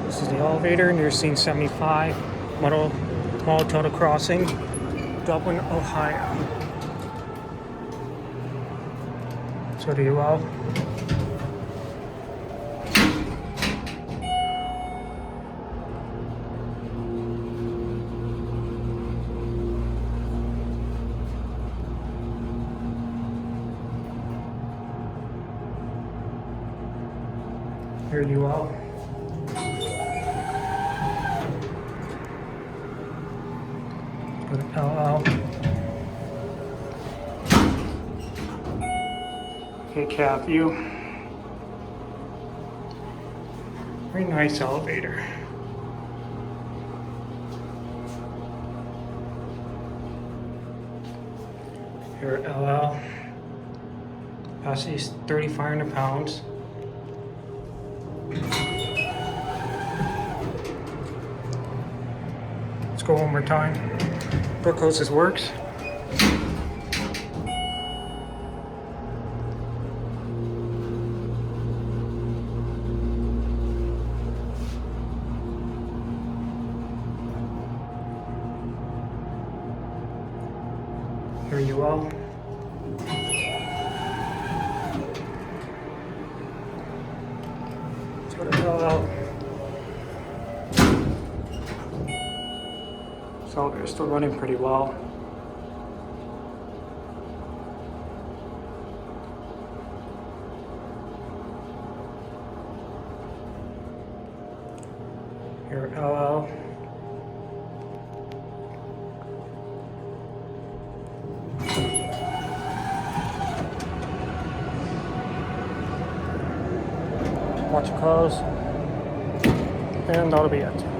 This is the elevator near Scene75, Mall Tuttle Crossing, Dublin, Ohio. So do you well. Here you are. Go to LL. Okay, cab view. Very nice elevator. Here at LL. Capacity is 3,500 pounds. Let's go one more time. Door closes works. Here you are. Let's go to LL. So they're still running pretty well. Here at LL. Watch your close. And that'll be it.